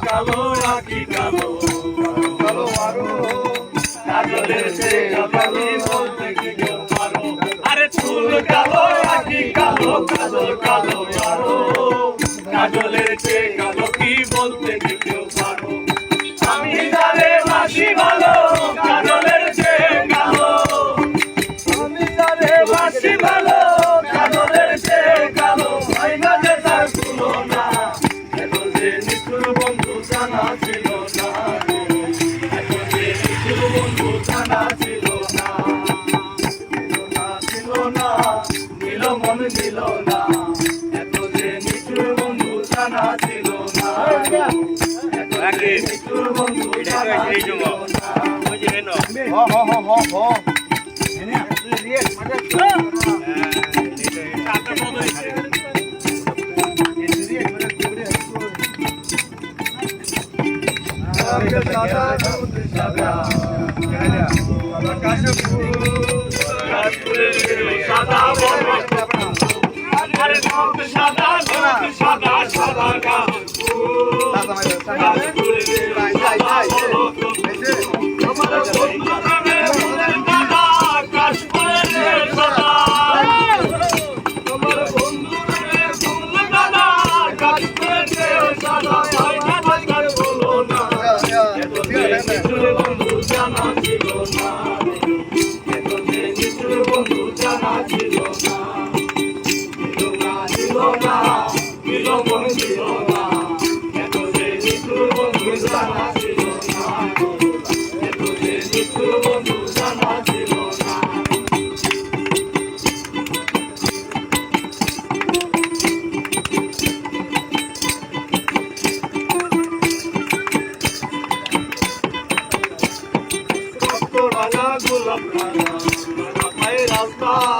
কালো আঁকি কালো কালো আরো কাজলের চেয়ে কালো বলতে কি কেউ পারো আরে চুল কালো আঁকি কালো কালো কালো আরো কাজলের চেয়ে কালো কি বলতে কি কেউ পারো আমি জানে বাসি ভালো কাজলের চেয়ে কালো আমি জানে বাসি ভালো কাজলের চেয়ে কালো ভাই মাঝে তার তুলনা এখন যে নিষ্ঠুর বন্ধু জানা ছিল না এখন যে নিষ্ঠুর বন্ধু জানা ছিল না ছিল না নীল মন ছিল না এখন যে নিষ্ঠুর বন্ধু জানা ছিল না নিষ্ঠুর বন্ধু জানা ছিল না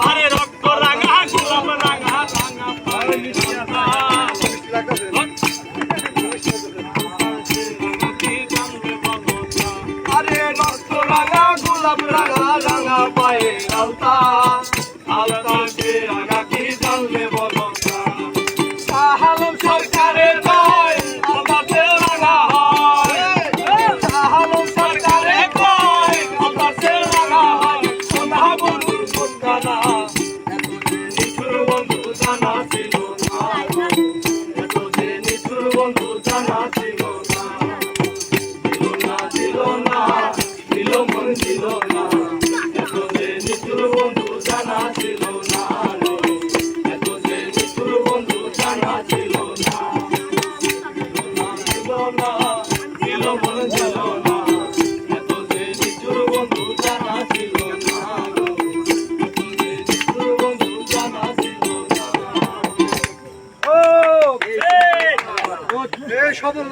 আরে রক্ত রাঙা গোলাপ রাঙা রাঙা আরে রক্ত রাঙা গোলাপ রাঙা রাঙা পায়ে আলতা আলতা কে আগা কি জানলে বলো সাহালম সরকারের ভাই আলতাতে রাঙা হয় সাহালম সরকারের ভাই আলতাতে রাঙা হয় সোনা বন্ধুর সন্তানা নিষ্ঠুর বন্ধু জানা ছিল না এত যে নিষ্ঠুর বন্ধু জানা ছিল না ছিল না ছিল মন ছিল না এত যে নিষ্ঠুর বন্ধু জানা ছিল না এত যে নিষ্ঠুর বন্ধু জানা ছিল না ছিল না ছিল মন ছিল না এত যে নিষ্ঠুর বন্ধু জানা ছিল না নিষ্ঠুর বন্ধু জানা ছিল না ও এই সবল